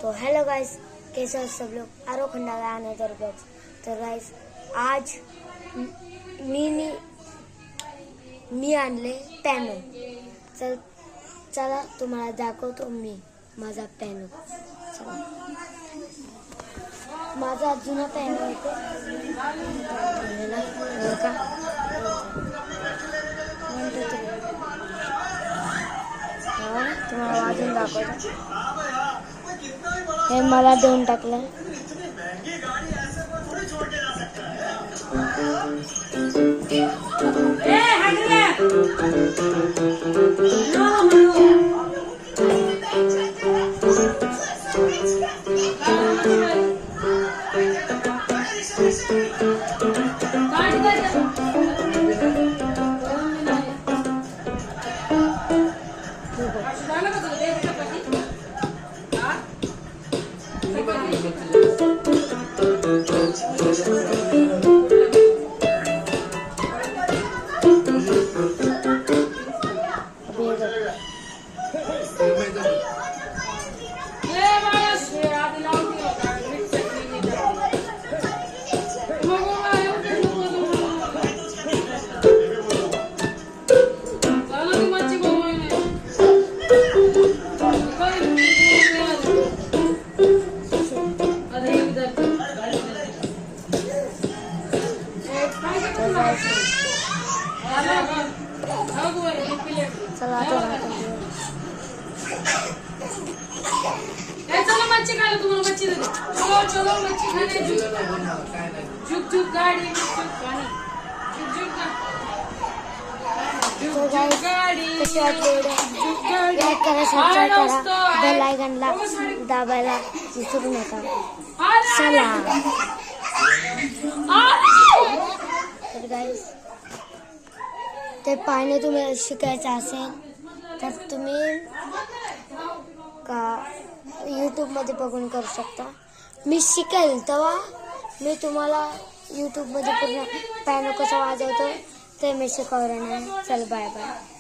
तो hello guys, कैसे हो सब लोग। आरो खंडा आने ब्लॉग्स। तो गाइस आज मी आणले पॅनो। चला तुम्हाला दाखवतो मी माझा पॅनो। चला, माझा जुना पॅनो होतो का तुम्हाला वाजून दाखवतो। हे मला देऊन टाकलं। चला चलो मच्छी खा लो, तुम्हाला मच्छी दे। चलो चलो मच्छी खाने। झुक झुक गाड़ी, झुक पानी, झुक झुक गाड़ी, लाईक करा, सबस्क्राईब करा, बेल आयकॉनला दाबायला विसरू नका। चला तर गाइस, ते पाणी तुम्हाला शिकायचं असेल तर तुम्ही का YouTube मध्ये बघून करू शकता। मी शिकेल तेव्हा मी तुम्हाला YouTube मध्ये पूर्ण पॅनो कसा वाजवतो ते मी शिकवणार आहे। चल बाय बाय।